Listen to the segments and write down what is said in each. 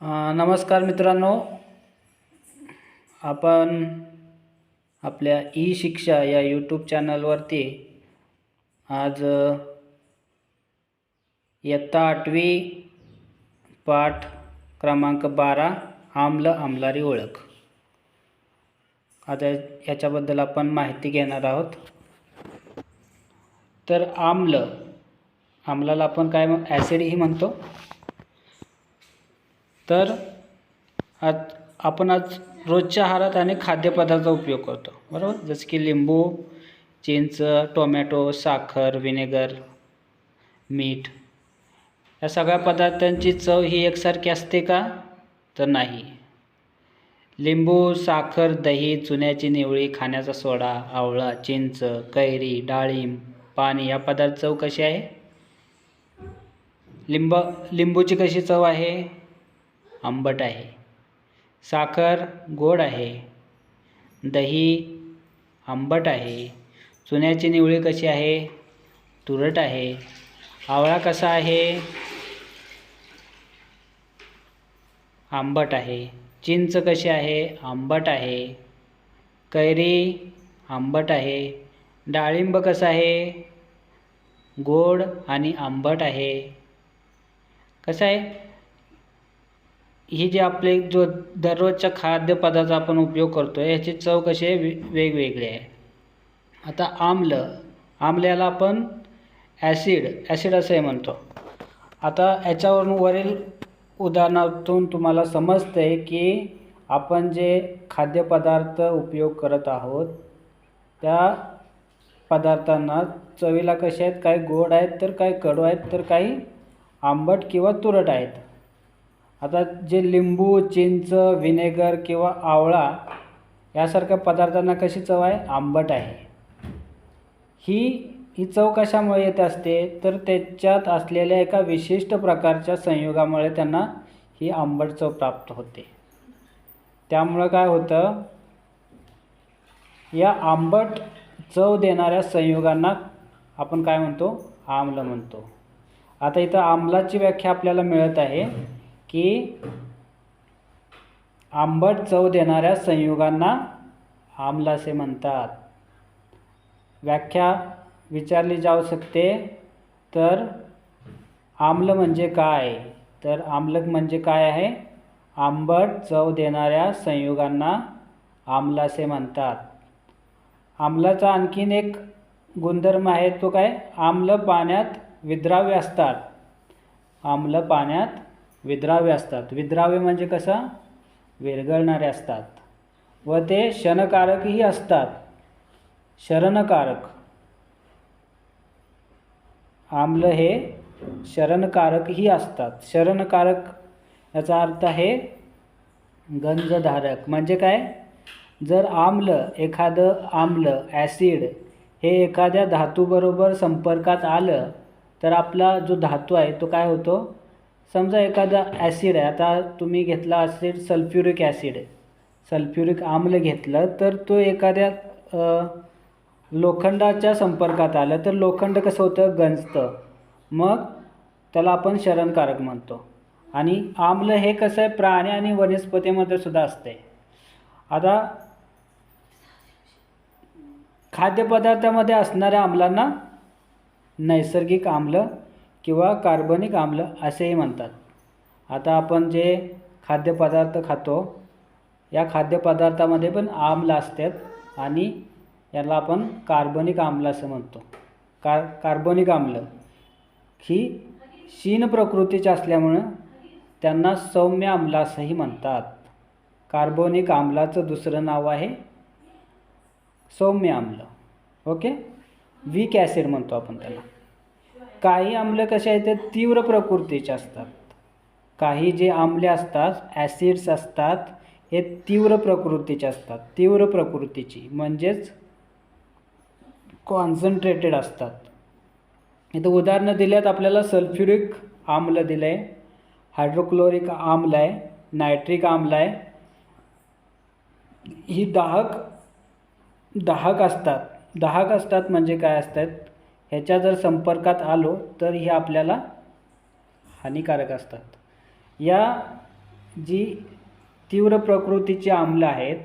नमस्कार मित्रांनो, आपण आपल्या ई शिक्षा या यूट्यूब चॅनलवरती आज इयत्ता 8वी पाठ क्रमांक 12 आम्ल आम्लारी ओळख आता याच्याबद्दल आपण माहिती घेणार आहोत. तर आम्लाला आपण काय ॲसिड ही म्हणतो. तर आपण आज रोजच्या आहारात अनेक खाद्यपदार्थांचा उपयोग करतो, बरोबर. जसे की लिंबू, चिंच, टोमॅटो, साखर, व्हिनेगर, मीठ. या सगळ्या पदार्थांची चव ही एकसारखी असते का? तर नाही. लिंबू, साखर, दही, चुन्याची निवळी, खाण्याचा सोडा, आवळा, चिंच, कैरी, डाळिंब, पाणी या पदार्थ चव कशी आहे? लिंबूची कशी चव आहे? आंबट आहे. साखर गोड आहे. दही आंबट आहे. चुन्याची निवळी कशी आहे? तुरट आहे. आवळा कसा आहे? आंबट आहे. चिंच कशी आहे? आंबट आहे. कैरी आंबट आहे. डाळिंब कसं आहे? गोड आणि आंबट आहे. कसं आहे? ही जी आपले जो दररोजच्या खाद्यपदार्थ आपण उपयोग करतो याची चव कशी आहे? वेगवेगळी आहे. आता आम्ल्याला आपण ॲसिड असंही म्हणतो. आता याच्यावरून वरील उदाहरणातून तुम्हाला समजते की आपण जे खाद्यपदार्थ उपयोग करत आहोत त्या पदार्थांना चवीला कसे आहेत? काही गोड आहेत, तर काही कडू आहेत, तर काही आंबट किंवा तुरट आहेत. आता जे लिंबू, चिंच, व्हिनेगर किंवा आवळा यासारख्या पदार्थांना कशी चव आहे? आंबट आहे. ही चव कशामुळे येत असते? तर त्याच्यात असलेल्या एका विशिष्ट प्रकारच्या संयोगामुळे त्यांना ही आंबट चव प्राप्त होते. त्यामुळं काय होतं? या आंबट चव देणाऱ्या संयोगांना आपण काय म्हणतो? आम्ल म्हणतो. आता इथं आम्लाची व्याख्या आपल्याला मिळत आहे की आंबट चव देणाऱ्या संयोगांना आम्ल असे म्हणतात. व्याख्या विचारली जाऊ शकते. तर आम्ल म्हणजे काय? तर आम्ल म्हणजे काय आहे? आंबट चव देणाऱ्या संयोगांना आम्ल असे म्हणतात. आम्लाचा आणखीन एक गुणधर्म आहे, तो काय? आम्ल पाण्यात विद्राव्य असतात. आम्ल पाण्यात विद्राव्य असतात. विद्राव्य म्हणजे कसं? विरघळणारे असतात. व ते क्षणकारकही असतात. शरणकारक. आम्ल हे शरणकारकही असतात. शरणकारक याचा अर्थ आहे गंजधारक. म्हणजे काय? जर एखादं आम्ल ॲसिड हे एखाद्या धातूबरोबर संपर्कात आलं तर आपला जो धातू आहे तो काय होतो? समजा एखादा ॲसिड आहे, आता तुम्ही घेतला ॲसिड सल्फ्युरिक ॲसिड, सल्फ्युरिक आम्ल घेतलं तर तो एखाद्या लोखंडाच्या संपर्कात आलं तर लोखंड कसं होतं? गंजतं. मग त्याला आपण शरणकारक म्हणतो. आणि आम्ल हे कसं आहे? प्राणी आणि वनस्पतीमध्ये सुद्धा असते. आता खाद्यपदार्थामध्ये असणाऱ्या आम्लांना नैसर्गिक आम्ल किंवा कार्बनिक आम्ल असेही म्हणतात. आता आपण जे खाद्यपदार्थ खातो या खाद्यपदार्थामध्ये पण आम्ल असतात आणि याला आपण कार्बनिक आम्ल असं म्हणतो. कार्बनिक आम्ल ही क्षीण प्रकृतीची असल्यामुळं त्यांना सौम्य आम्ल असंही म्हणतात. कार्बनिक आम्लाचं दुसरं नाव आहे सौम्य आम्ल. ओके. वीक ॲसिड म्हणतो आपण त्याला. काही आम्ल कसे आहेत? ते तीव्र प्रकृतीचे असतात. काही जे आम्ले असतात, ॲसिड्स असतात, हे तीव्र प्रकृतीचे असतात. तीव्र प्रकृतीची म्हणजेच कॉन्सन्ट्रेटेड असतात. इथं उदाहरणं दिल्यात आपल्याला. सल्फ्युरिक आम्ल दिलं आहे, हायड्रोक्लोरिक आम्ल आहे, नायट्रिक आम्ल आहे. ही दाहक असतात म्हणजे काय असतात? ह्याच्या जर संपर्कात आलो तर ही आपल्याला हानिकारक असतात. जी तीव्र प्रकृतीची आम्ल आहेत,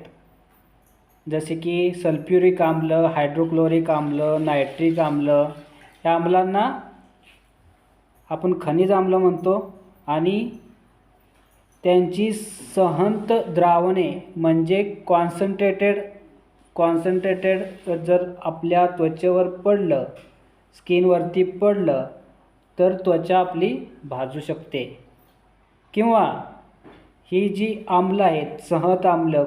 जसे की सल्फ्युरिक आम्ल, हायड्रोक्लोरिक आम्ल, नायट्रिक आम्ल, या आम्लांना आपण खनिज आम्ल म्हणतो. आणि त्यांची सहंत द्रावणे म्हणजे कॉन्सन्ट्रेटेड जर आपल्या त्वचेवर पडलं, स्किनवरती पडलं, तर त्वचा आपली भाजू शकते. किंवा ही जी आम्ल आहेत, सहंत आम्ल,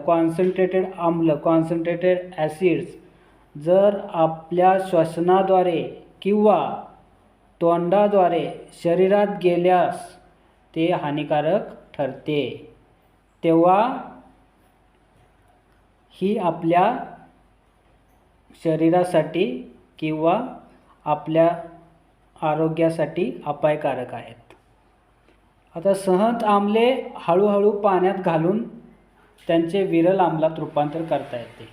कॉन्सन्ट्रेटेड ॲसिड्स, जर आपल्या श्वसनाद्वारे किंवा तोंडाद्वारे शरीरात गेल्यास ते हानिकारक ठरते. तेव्हा ही आपल्या शरीरासाठी किंवा आपल्या आरोग्यासाठी अपायकारक आहेत. आता सहंत आम्ले हळूहळू पाण्यात घालून त्यांचे विरल आम्लात रूपांतर करता येते.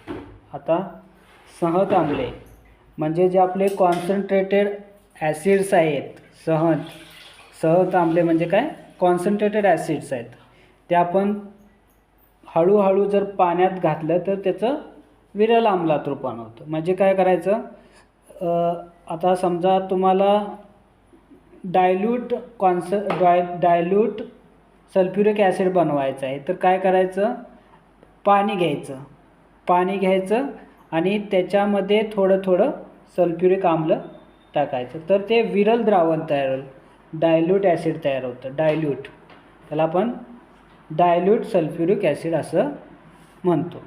आता सहंत आम्ले म्हणजे जे आपले कॉन्सन्ट्रेटेड ॲसिड्स आहेत, सहंत आम्ले म्हणजे काय, कॉन्सन्ट्रेटेड ॲसिड्स आहेत. ते आपण हळूहळू जर पाण्यात घातलं तर त्याचं विरल आम्लात रूपांतर होतं. म्हणजे काय करायचं, आता समजा तुम्हाला डायल्यूट सल्फ्युरिक ॲसिड बनवायचं आहे, तर काय करायचं, पाणी घ्यायचं आणि त्याच्यामध्ये थोडं सल्फ्युरिक आम्ल टाकायचं, तर ते विरल द्रावण तयार होईल, डायल्यूट ॲसिड तयार होतं. त्याला आपण डायल्यूट सल्फ्युरिक ॲसिड असं म्हणतो.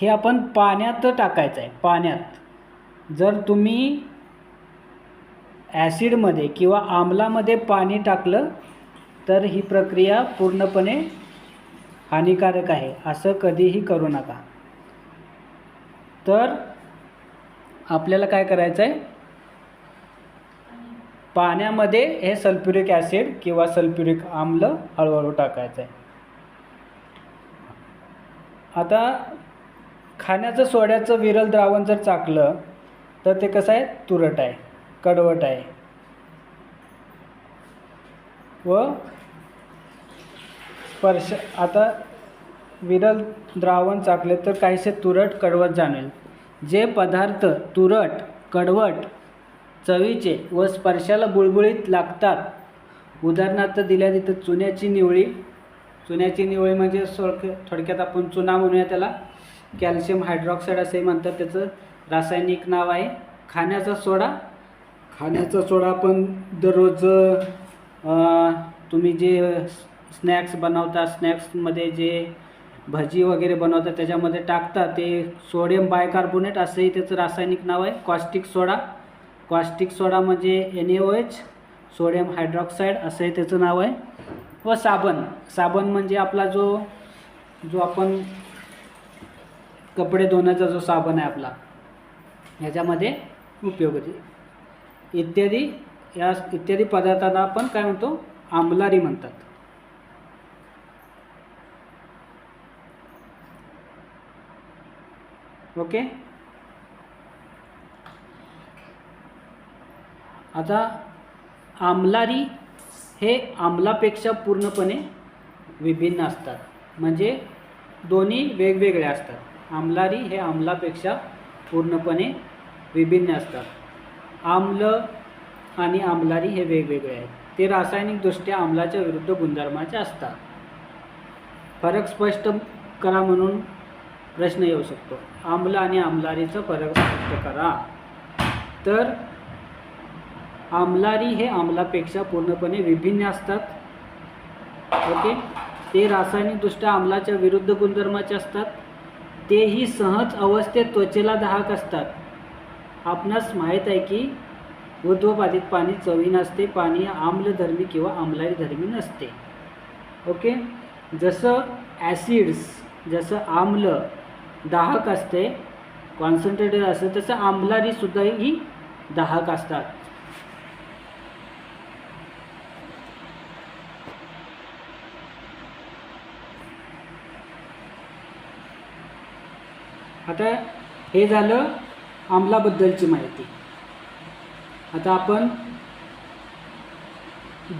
हे आपण पाण्यात टाकायचं आहे. पाण्यात जर तुम्ही ॲसिडमध्ये किंवा आम्लामध्ये पाणी टाकलं तर ही प्रक्रिया पूर्णपणे हानिकारक आहे, असं कधीही करू नका. तर आपल्याला काय करायचं आहे, पाण्यामध्ये हे सल्फ्युरिक ॲसिड किंवा सल्फ्युरिक आम्ल हळूहळू टाकायचं आहे. आता खाण्याचं सोड्याचं विरल द्रावण जर चाकलं तर ते कसं आहे, तुरट आहे, कडवट आहे व स्पर्श. आता विरल द्रावण चाकले तर काहीसे तुरट कडवट जाणवेल. जे पदार्थ तुरट कडवट चवीचे व स्पर्शाला बुळबुळीत लागतात, उदाहरणार्थ दिल्या तिथं चुन्याची निवळी म्हणजे थोडक्यात आपण चुना म्हणूया त्याला, कॅल्शियम हायड्रॉक्साईड असे म्हणतात, त्याचं रासायनिक नाव आहे. खाण्याचा सोडा आपण दररोज तुम्ही जे स्नॅक्स बनवता, स्नॅक्समध्ये जे भजी वगैरे बनवतात त्याच्यामध्ये टाकता, ते सोडियम बायकार्बोनेट असंही त्याचं रासायनिक नाव आहे. कॉस्टिक सोडा म्हणजे NaOH, सोडियम हायड्रॉक्साईड असंही त्याचं नाव आहे. व साबण म्हणजे आपला जो आपण कपडे धुण्याचा जो साबण आहे आपला, ह्याच्यामध्ये उपयोग होते. इत्यादी पदार्थांना आपण काय म्हणतो, आम्लारी म्हणतात. ओके. आता आम्लारी हे आम्लापेक्षा पूर्णपणे विभिन्न असतात, म्हणजे दोन्ही वेगवेगळे असतात. आम्लारी हे आम्लापेक्षा पूर्णपणे विभिन्न असतात. आम्ल आणि आम्लारी हे वेगवेगळे आहेत. ते रासायनिकदृष्ट्या आम्लाच्या विरुद्ध गुणधर्माचे असतात. फरक स्पष्ट करा म्हणून प्रश्न येऊ शकतो. आम्ल आणि आम्लारीचा फरक स्पष्ट करा. तर आम्लारी हे आम्लापेक्षा पूर्णपणे विभिन्न असतात. ओके. ते रासायनिकदृष्ट्या आम्लाच्या विरुद्ध गुणधर्माचे असतात. तेही सहज अवस्थेत त्वचेला दाहक असतात. आपणास माहीत आहे की ऊर्ध्वपातीत पाणी चवी नसते. पाणी आम्लधर्मी किंवा आम्लारी धर्मी नसते. ओके. जसं आम्ल दाहक असते, कॉन्सन्ट्रेटेड असते, तसं आम्लारी सुद्धा ही दाहक असतात. आता हे झालं आम्लाबद्दलची माहिती. आता आपण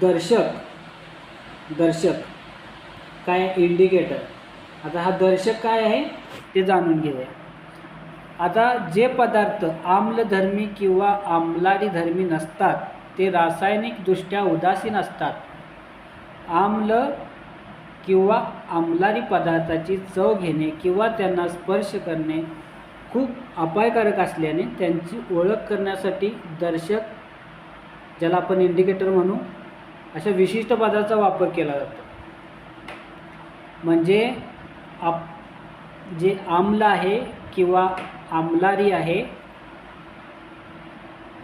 दर्शक दर्शक काय इंडिकेटर. आता हा दर्शक काय आहे ते जाणून घेऊया. आता जे पदार्थ आम्लधर्मी किंवा आम्लारीधर्मी नसतात ते रासायनिकदृष्ट्या उदासीन असतात. आम्ल किंवा आम्लारी पदार्थाची चव घेणे किंवा त्यांना स्पर्श करणे खूप अपायकारक असल्याने त्यांची ओळख करण्यासाठी दर्शक, ज्याला आपण इंडिकेटर म्हणू, अशा विशिष्ट पदार्थाचा वापर केला जातो. म्हणजे जे आम्ल आहे किंवा आम्लारी आहे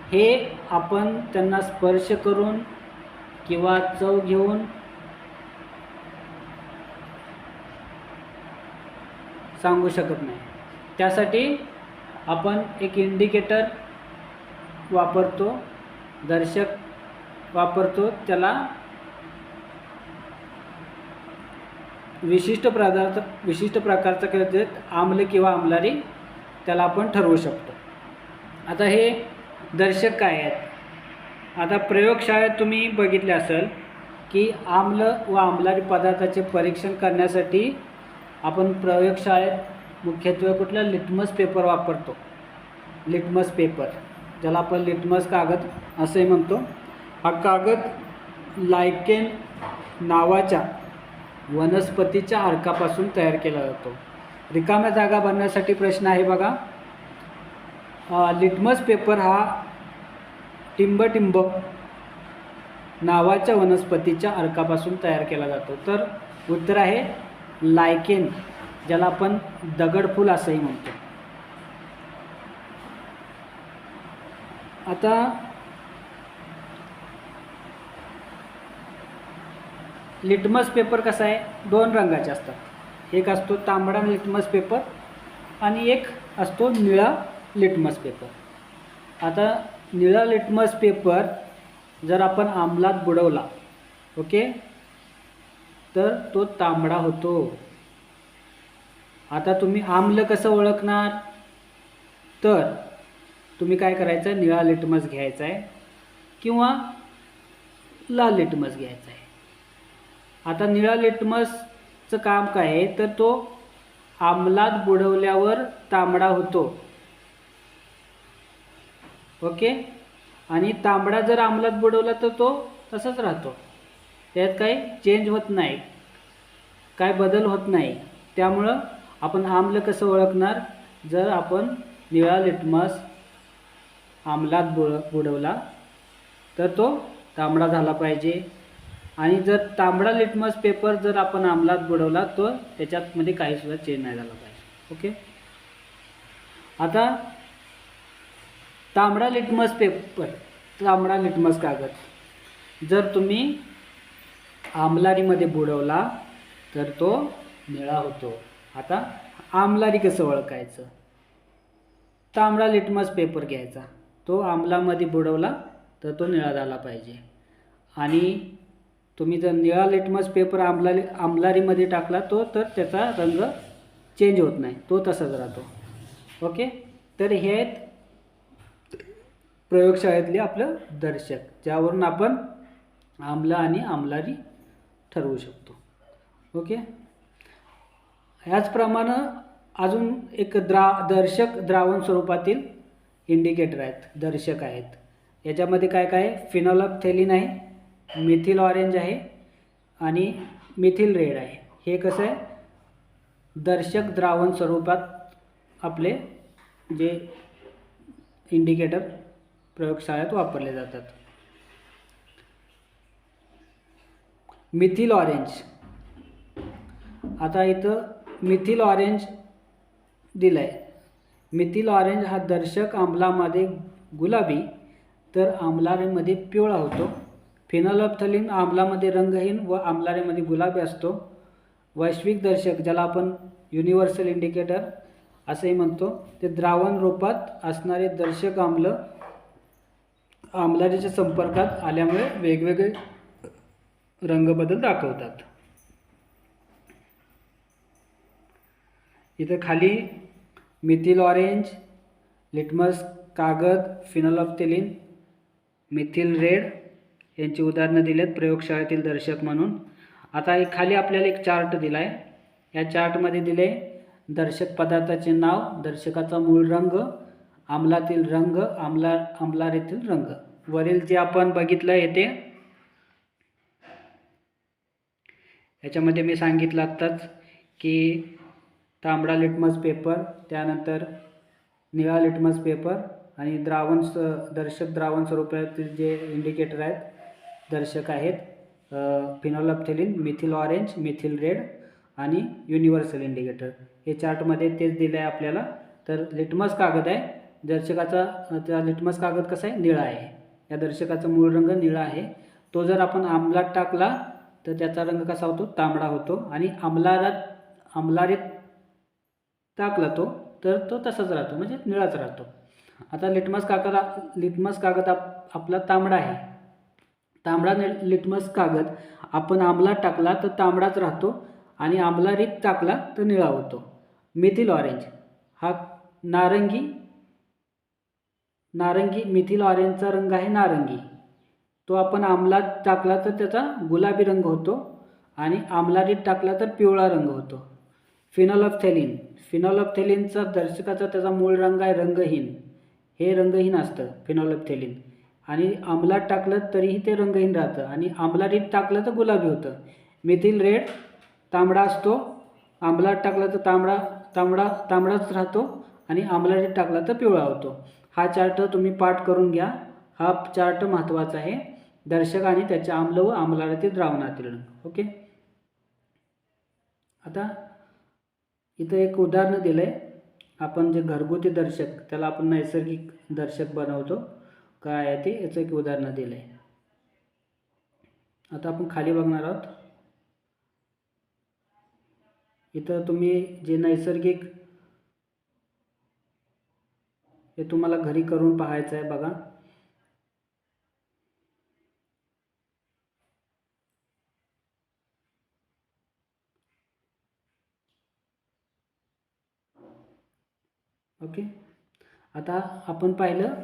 हे आपण त्यांना स्पर्श करून किंवा चव घेऊन सांगू शकत नाही. त्यासाठी आपण एक इंडिकेटर वापरतो, दर्शक वापरतो. त्याला विशिष्ट प्रकारचा कळते आम्ल किंवा आम्लारी, त्याला आपण ठरवू शकतो. आता हे दर्शक काय आहेत. आता प्रयोगशाळेत तुम्ही बघितले असेल की आम्ल व आम्लारी पदार्थाचे परीक्षण करण्यासाठी आपण प्रयोगशाळेत मुख्यत्वे कुठला लिटमस पेपर वापरतो. लिटमस पेपर, ज्याला आपण लिटमस कागद असे म्हणतो. हा कागद लायकेन नावाच्या वनस्पतीच्या अर्कापासून तयार केला जातो. रिकाम्या जागा भरण्यासाठी प्रश्न आहे बघा. लिटमस पेपर हा टिंबटिंब नावाच्या वनस्पतीच्या अर्कापासून तयार केला जातो. तर उत्तर आहे लायकेन, ज्याला आपण दगडफूल असंही म्हणतो. आता लिटमस पेपर कसा आहे, दोन रंगाचे असतात. एक असतो तांबडा लिटमस पेपर आणि एक असतो निळा लिटमस पेपर. आता निळा लिटमस पेपर जर आपण आम्लात बुडवला, ओके, तर तो तांबडा होतो. आता तुम्ही आम्ल कसं ओळखणार, तर तुम्ही काय करायचं, निळा लिटमस घ्यायचा आहे किंवा लाल लिटमस घ्यायचा आहे. आता निळा लिटमसचं काम काय आहे, तर तो आम्लात बुडवल्यावर तांबडा होतो, ओके. आणि तांबडा जर आम्लात बुडवला तर तो तसाच राहतो, त्यात काही चेंज होत नाही, काय बदल होत नाही. त्यामुळं आपण आम्ल कसं ओळखणार, जर आपण निळा लिटमस आम्लात बुडवला तर तो तांबडा झाला पाहिजे. आणि जर तांबडा लिटमस पेपर जर आपण आम्लात बुडवला तो त्याच्यामध्ये काहीसुद्धा चेंज नाही झाला पाहिजे, ओके. आता तांबडा लिटमस पेपर, तांबडा लिटमस कागद जर तुम्ही आम्लारीमध्ये बुडवला तर तो निळा होतो. आता आम्लारी कसं ओळखायचं, तांबडा लिटमस पेपर घ्यायचा, तो आम्लामध्ये बुडवला तर तो निळा झाला पाहिजे. आणि तुम्ही जर निळा लिटमस पेपर आम्लारीमध्ये टाकला तो तर त्याचा रंग चेंज होत नाही, तो तसाच राहतो, ओके. तर हे आहेत प्रयोगशाळेतले आपलं दर्शक, ज्यावरून आपण आम्ल आणि आम्लारी ठरवू शकतो, ओके. ह्याचप्रमाणे अजून एक दर्शक द्रावण स्वरूपातील इंडिकेटर आहेत, दर्शक आहेत. याच्यामध्ये काय काय आहे, फिनोल्फथेलीन आहे, मिथिल ऑरेंज आहे आणि मिथिल रेड आहे. हे कसं आहे, दर्शक द्रावण स्वरूपात आपले जे इंडिकेटर प्रयोगशाळेत वापरले जातात. मिथिल ऑरेंज, आता इथं मिथिल ऑरेंज दिलं आहे. मिथिल ऑरेंज हा दर्शक आम्लामध्ये गुलाबी तर आम्लारीमध्ये पिवळा होतो. फिनोल्फथेलीन आम्लामध्ये रंगहीन व आम्लारीमध्ये गुलाबी असतो. वैश्विक दर्शक, ज्याला आपण युनिव्हर्सल इंडिकेटर असेही म्हणतो, ते द्रावण रूपात असणारे दर्शक आम्ल आम्लारीच्या संपर्कात आल्यामुळे वेगवेगळे रंगबदल दाखवतात. इथं खाली मिथिल ऑरेंज, लिटमस कागद, फिनोल्फथेलीन, मिथिल रेड यांची उदाहरणं दिलेत प्रयोगशाळेतील दर्शक म्हणून. आता एक खाली आपल्याला एक चार्ट दिला आहे. या चार्टमध्ये दिले दर्शक पदार्थाचे नाव, दर्शकाचा मूळ रंग, आम्लातील रंग, आम्लारेतील रंग. वरील जे आपण बघितलं येते याच्यामध्ये मी सांगितलं आत्ताच की तांबडा लिटमस पेपर, त्यानंतर निळा लिटमस पेपर आणि दर्शक द्रावण स्वरूपातील जे इंडिकेटर आहेत, दर्शक आहेत फिनोल्फ्थेलिन, मिथिल ऑरेंज, मिथिल रेड आणि युनिव्हर्सल इंडिकेटर. हे चार्टमध्ये तेच दिलं आहे आपल्याला. तर लिटमस कागद आहे, दर्शकाचा लिटमस कागद कसा आहे, निळा आहे. या दर्शकाचा मूळ रंग निळा आहे. तो जर आपण आम्लात टाकला तर त्याचा रंग कसा होतो, तांबडा होतो. आणि आम्लारीत टाकला तर तो तसाच राहतो, म्हणजे निळाच राहतो. आता लिटमस कागद आपला तांबडा आहे. तांबडा लिटमस कागद आपण आम्लात टाकला तर तांबडाच राहतो आणि आम्लारीत टाकला तर निळा होतो. मिथिल ऑरेंज हा नारंगी मिथिल ऑरेंजचा रंग आहे नारंगी. तो आपण आम्लात टाकला तर त्याचा गुलाबी रंग होतो आणि आम्लारीत टाकला तर पिवळा रंग होतो. फिनोल्फ्थेलिनचा दर्शकाचा त्याचा मूळ रंग आहे रंगहीन. हे रंगहीन असतं फिनोल्फ्थेलिन. आणि आम्लात टाकलं तरीही ते रंगहीन राहतं आणि आम्लारीत टाकलं तर गुलाबी होतं. मिथिल रेड तांबडा असतो, आम्लात टाकलं तर तांबडाच राहतो आणि आम्लारीत टाकला तर पिवळा होतो. हा चार्ट तुम्ही पाठ करून घ्या. हा चार्ट महत्त्वाचा आहे. दर्शक आणि त्याचे आम्ल व आम्लारतील द्रावणातील रंग. ओके. आता इथं एक उदाहरण दिलं आहे. आपण जे घरगुती दर्शक त्याला आपण नैसर्गिक दर्शक बनवतो, काय आहे ते याचं एक उदाहरण दिलं आहे. आता आपण खाली बघणार आहोत. इथं तुम्ही जे नैसर्गिक हे तुम्हाला घरी करून पाहायचं आहे बघा. ओके. आता आपण पाहिलं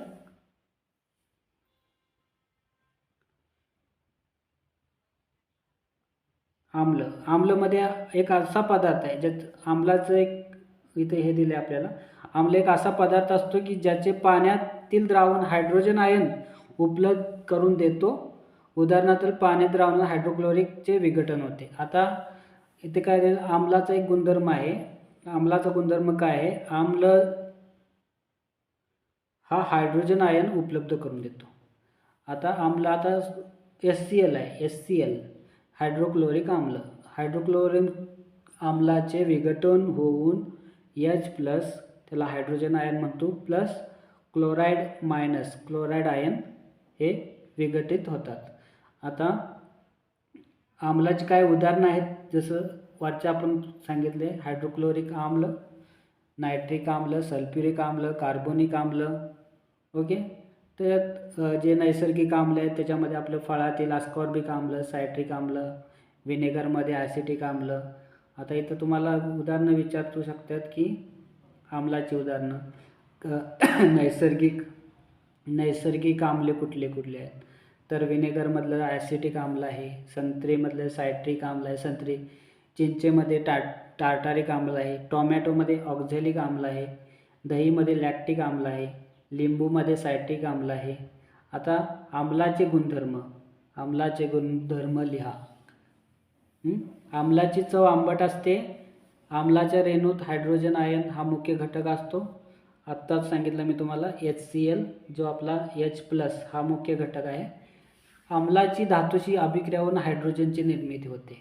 आम्लमध्ये एक असा पदार्थ आहे ज्यात आम्लाचं एक इथे हे दिले आपल्याला. आम्ल एक असा पदार्थ असतो की ज्याचे पाण्यातील द्रावण हायड्रोजन आयन उपलब्ध करून देतो. उदाहरणार्थ पाणी द्रावणात हायड्रोक्लोरिकचे विघटन होते. आता इथे काय आम्लाचा एक गुणधर्म आहे. आम्लाचा गुणधर्म काय आहे, आम्ल हा हायड्रोजन आयन उपलब्ध करून देतो. आता HCl आहे, HCl हायड्रोक्लोरिक आम्ल. हायड्रोक्लोरिक आम्लाचे विघटन होऊन H+ त्याला हायड्रोजन आयन म्हणतो प्लस क्लोराईड आयन हे विघटित होतात. आता आम्लाची काय उदाहरणं आहेत, जसं वरच्या आपण सांगितले हायड्रोक्लोरिक आम्ल, नायट्रिक आम्ल, सल्फ्युरिक आम्ल, कार्बोनिक आम्ल. ओके. त्यात जे नैसर्गिक आम्ल आहेत त्याच्यामध्ये आपलं फळातील अस्कॉर्बिक आम्ल, सायट्रिक आम्ल, व्हिनेगरमध्ये ॲसिटिक आम्ल. आता इथं तुम्हाला उदाहरणं विचारू शकतात की आम्लाची उदाहरणं नैसर्गिक आम्ले कुठले आहेत. तर व्हिनेगरमधलं ॲसिटिक आम्ल आहे, संत्रीमधलं सायट्रिक आम्ल आहे, चिंचेमध्ये टार्टारिक आम्ल आहे, टोमॅटोमध्ये ऑक्झॅलिक आम्ल आहे, दहीमध्ये लॅक्टिक आम्ल आहे, लिंबूमध्ये सायट्रिक आम्ल आहे. आता आम्लाचे गुणधर्म लिहा. आम्लाची चव आंबट असते. आम्लाच्या रेणूत हायड्रोजन आयन हा मुख्य घटक असतो. आत्ताच सांगितलं मी तुम्हाला HCl जो आपला H+ हा मुख्य घटक आहे. आम्लाची धातूशी अभिक्रिया होऊन हायड्रोजनची निर्मिती होते.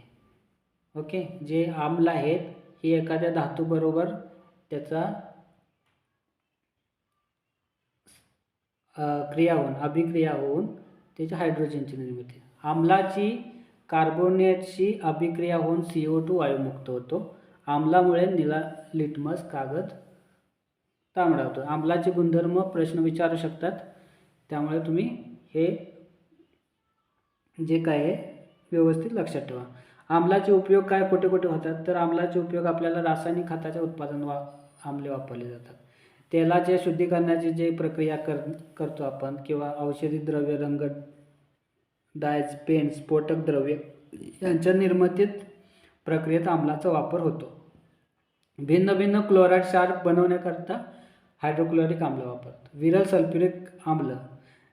ओके. जे आम्ल आहेत ही एखाद्या धातूबरोबर त्याचा अभिक्रिया होऊन त्याची हायड्रोजनची निर्मिती. आम्लाची कार्बोनेटशी अभिक्रिया होऊन CO2 वायुमुक्त होतो. आम्लामुळे निळा लिटमस कागद तांबडा होतो. आम्लाचे गुणधर्म प्रश्न विचारू शकतात, त्यामुळे तुम्ही हे जे काय आहे व्यवस्थित लक्षात ठेवा. आम्लाचे उपयोग काय कुठे होतात, तर आम्लाचे उपयोग आपल्याला रासायनिक खताच्या उत्पादन आम्ले वापरले जातात. तेलाच्या शुद्धीकरणाची जे प्रक्रिया करतो आपण, किंवा औषधी द्रव्य, रंग, डायज, पेंट, स्फोटक द्रव्य यांच्या निर्मितीत प्रक्रियेत आम्लाचा वापर होतो. भिन्न भिन्न क्लोराईड क्षार बनवण्याकरता हायड्रोक्लोरिक आम्ल वापरतात. विरल सल्फ्युरिक आम्ल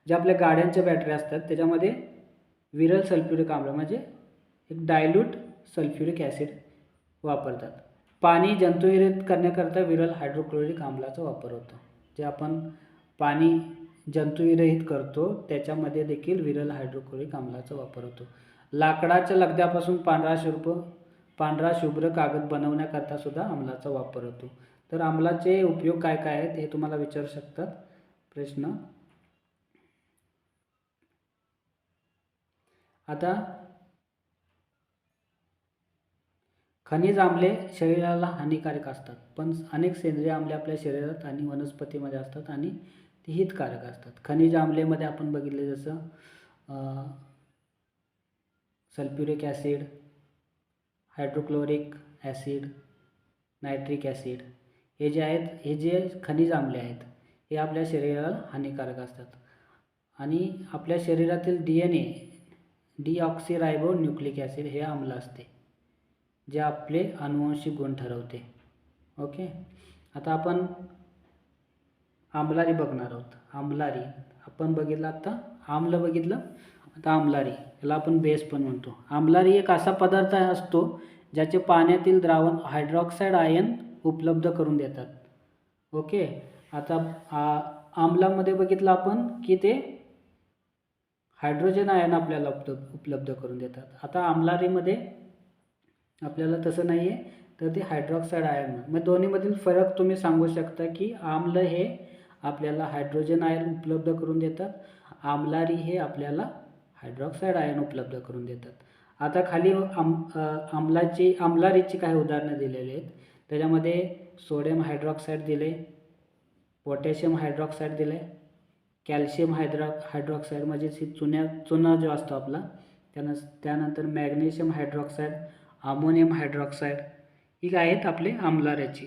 जे आपल्या गाड्यांच्या बॅटरी असतात त्याच्यामध्ये विरल सल्फ्युरिक आम्ल म्हणजे एक डायल्यूट सल्फ्युरिक ॲसिड वापरतात. पाणी जंतुविरहित करण्याकरता विरल हायड्रोक्लोरिक आम्लाचा वापर होतो. जे आपण पाणी जंतुविरहित करतो त्याच्यामध्ये देखील विरल हायड्रोक्लोरिक आम्लाचा वापर होतो. लाकडाच्या लगद्यापासून पांढरा शुभ्र कागद बनवण्याकरता सुद्धा आम्लाचा वापर होतो. तर आम्लाचे उपयोग काय काय आहेत हे तुम्हाला विचारू शकतात प्रश्न. आता खनिज आम्ले शरीराला हानिकारक असतात, पण अनेक सेंद्रिय आम्ले आपल्या शरीरात आणि वनस्पतीमध्ये असतात आणि ती हितकारक असतात. खनिज आम्लेमध्ये आपण बघितले जसं sulphuric acid, hydrochloric acid, nitric acid हे जे आहेत, हे जे खनिज आम्ले आहेत हे आपल्या शरीराला हानिकारक असतात. आणि आपल्या शरीरातील DNA डीऑक्सिरायबो न्यूक्लिक ॲसिड हे आम्ल असते जे आपले अनुवांशिक गुण ठरवते. ओके, आता आपण आम्लारी बघणार आहोत. आम्लारी आपण बघितलं, आता आम्ल बघितलं, आता आम्लारी याला आपण बेस पण म्हणतो. आम्लारी एक असा पदार्थ असतो ज्याचे पाण्यातील द्रावण हायड्रॉक्साईड आयन उपलब्ध करून देतात. ओके, आता आम्लामध्ये बघितलं आपण की ते हायड्रोजन आयन आपल्याला उपलब्ध करून देतात. आता आम्लारीमध्ये आपल्याला तसं नाही आहे, तर ते हायड्रॉक्साईड आयन. मग दोन्हीमधील फरक तुम्ही सांगू शकता की आम्ल हे आपल्याला हायड्रोजन आयन उपलब्ध करून देतात, आम्लारी हे आपल्याला हायड्रॉक्साईड आयन उपलब्ध करून देतात. आता खाली आम्लारीची काही उदाहरणं दिलेली आहेत. त्याच्यामध्ये सोडियम हायड्रॉक्साईड दिले, पोटॅशियम हायड्रॉक्साईड दिले, कॅल्शियम हायड्रॉक्साईड म्हणजे चुना जो असतो आपला, त्यानंतर मॅग्नेशियम हायड्रॉक्साईड, अमोनियम हायड्रॉक्साईड ही आहेत आपले आम्लाऱ्याची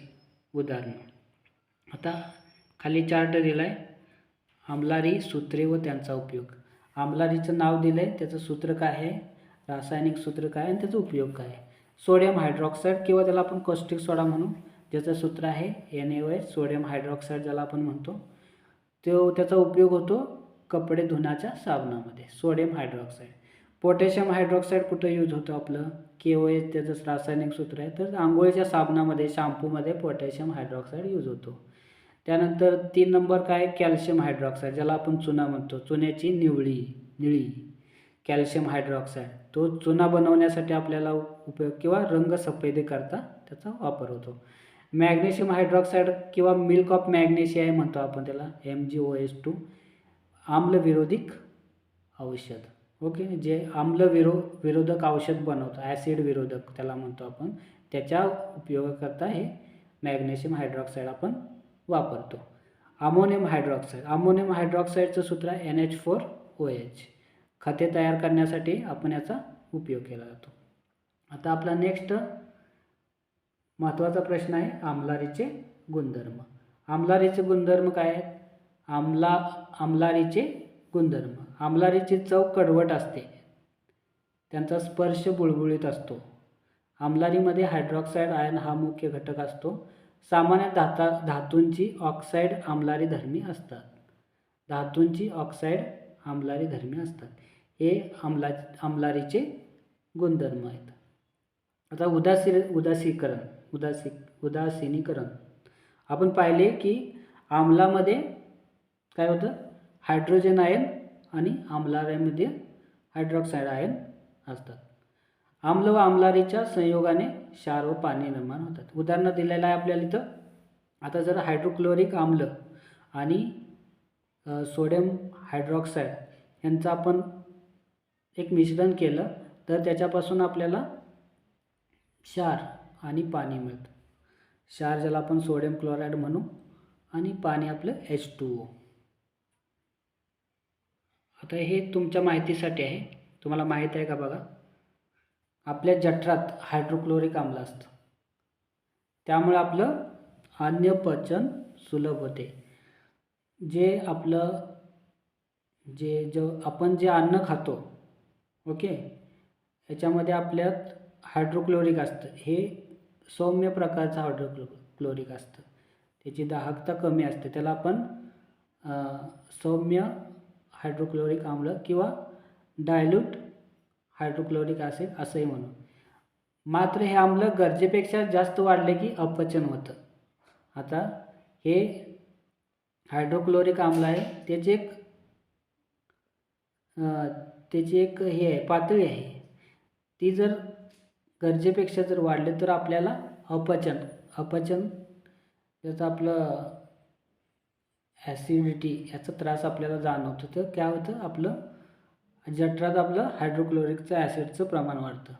उदाहरणं. आता खाली चार्ट दिला आहे, आम्लारी सूत्रे व त्यांचा उपयोग. आम्लारीचं नाव दिलं आहे, त्याचं सूत्र काय आहे, रासायनिक सूत्र काय आणि त्याचा उपयोग काय आहे. सोडियम हायड्रॉक्साईड किंवा त्याला आपण कॉस्टिक सोडा म्हणू, ज्याचं सूत्र आहे NaOH, सोडियम हायड्रॉक्साईड ज्याला आपण म्हणतो, त्याचा उपयोग होतो कपडे धुण्याच्या साबणामध्ये, सोडियम हायड्रॉक्साईड. पोटॅशियम हायड्रॉक्साईड कुठं यूज होतं आपलं, KOH त्याचं रासायनिक सूत्र आहे, तर आंघोळीच्या साबणामध्ये, शॅम्पूमध्ये पोटॅशियम हायड्रॉक्साईड यूज होतो. त्यानंतर 3 नंबर काय, कॅल्शियम हायड्रॉक्साईड ज्याला आपण चुना म्हणतो, चुन्याची निळी कॅल्शियम हायड्रॉक्साईड, तो चुना बनवण्यासाठी आपल्याला उपयोग किंवा रंग सफेदी करता त्याचा वापर होतो. मॅग्नेशियम हायड्रॉक्साईड किंवा मिल्क ऑफ मॅग्नेशिया म्हणतो आपण त्याला, MgOH2, आम्लविरोधक औषध. ओके, जे विरोधक औषध बनवतं, ॲसिड विरोधक त्याला म्हणतो आपण, त्याच्या उपयोगाकरता हे मॅग्नेशियम हायड्रॉक्साईड आपण वापरतो. अमोनियम हायड्रॉक्साईडचं सूत्र NH4OH, खते तयार करण्यासाठी आपण याचा उपयोग केला जातो. आता आपला नेक्स्ट महत्त्वाचा प्रश्न आहे आम्लारीचे गुणधर्म. आम्लारीचे गुणधर्म काय आहेत, आम्लारीचे गुणधर्म. आम्लारीची चव कडवट असते, त्यांचा स्पर्श बुळबुळीत असतो. आम्लारीमध्ये हायड्रॉक्साईड आयन हा मुख्य घटक असतो. सामान्य धातूंची ऑक्साईड आम्लारी धर्मी असतात. हे आम्लारीचे गुणधर्म आहेत. आता उदासीनीकरण आपण पाहिले की आम्लामध्ये काय होतं, हायड्रोजन आयन आणि आम्लारीमध्ये हायड्रॉक्साईड आयन असतात. आम्ल व आम्लारीच्या संयोगाने क्षार व पाणी निर्माण होतात. उदाहरणं दिलेलं आहे आपल्याला इथं. आता जर हायड्रोक्लोरिक आम्ल आणि सोडियम हायड्रॉक्साईड यांचं आपण एक मिश्रण केलं तर त्याच्यापासून आपल्याला क्षार आणि पाणी मिळतं. क्षार ज्याला आपण सोडियम क्लोराईड म्हणू आणि पाणी आपलं H2O. आता हे तुमच्या माहितीसाठी आहे, तुम्हाला माहीत आहे का बघा, आपल्या जठरात हायड्रोक्लोरिक आम्ल असतं, त्यामुळे आपलं अन्न पचन सुलभ होते. आपण जे अन्न खातो, ओके, याच्यामध्ये आपल्यात हायड्रोक्लोरिक असतं, हे सौम्य प्रकारचं हायड्रोक्लोरिक असतं, त्याची दाहकता कमी असते, त्याला आपण सौम्य हायड्रोक्लोरिक आम्ल किंवा डायल्यूट हायड्रोक्लोरिक ॲसिड असंही म्हणू. मात्र हे आम्ल गरजेपेक्षा जास्त वाढले की अपचन होतं. आता हे हायड्रोक्लोरिक आम्ल आहे, त्याची एक हे आहे, पातळी आहे, ती जर गरजेपेक्षा जर वाढले तर आपल्याला अपचन याचं आपलं ॲसिडिटी याचा त्रास आपल्याला जाणवतो. तर काय होतं, आपलं जठरात आपलं हायड्रोक्लोरिकचं ॲसिडचं प्रमाण वाढतं.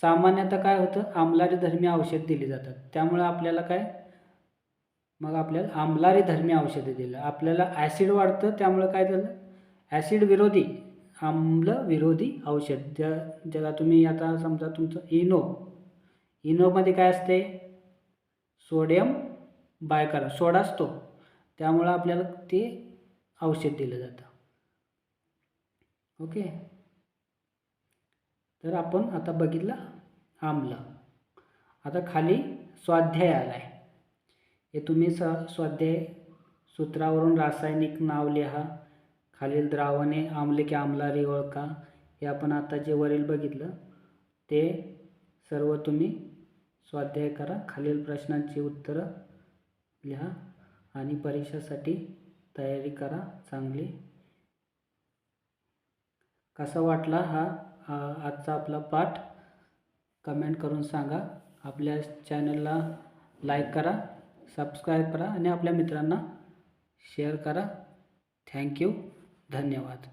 सामान्यतः काय होतं, आम्लारीधर्मी औषध दिली जातात, त्यामुळे आपल्याला आपल्याला आम्लारीधर्मी औषधे दिलं, आपल्याला ॲसिड वाढतं, त्यामुळे काय झालं, ॲसिड विरोधी आम्ल विरोधी औषध. ज्याला तुम्ही आता समजा तुमचं इनोमध्ये काय असते, सोडियम बायकार्बोनेट, सोडा असतो, त्यामुळं आपल्याला ते औषध दिलं जातं. ओके, तर आपण आता बघितलं आम्ल. आता खाली स्वाध्याय आला आहे, हे तुम्ही स्वाध्याय सूत्रावरून रासायनिक नाव लिहा, खालील द्रावणे आम्ल की आम्लारी ओळखा. हे आपण आता जे वरील बघितलं ते सर्व तुम्ही स्वाध्याय करा, खालील प्रश्नांची उत्तरं लिहा आणि परीक्षेसाठी तयारी करा चांगली. कसा वाटला हा आजचा आपला पाठ कमेंट करून सांगा. आपल्या चॅनलला लाईक करा, सबस्क्राईब करा आणि आपल्या मित्रांना शेअर करा. थँक्यू, धन्यवाद.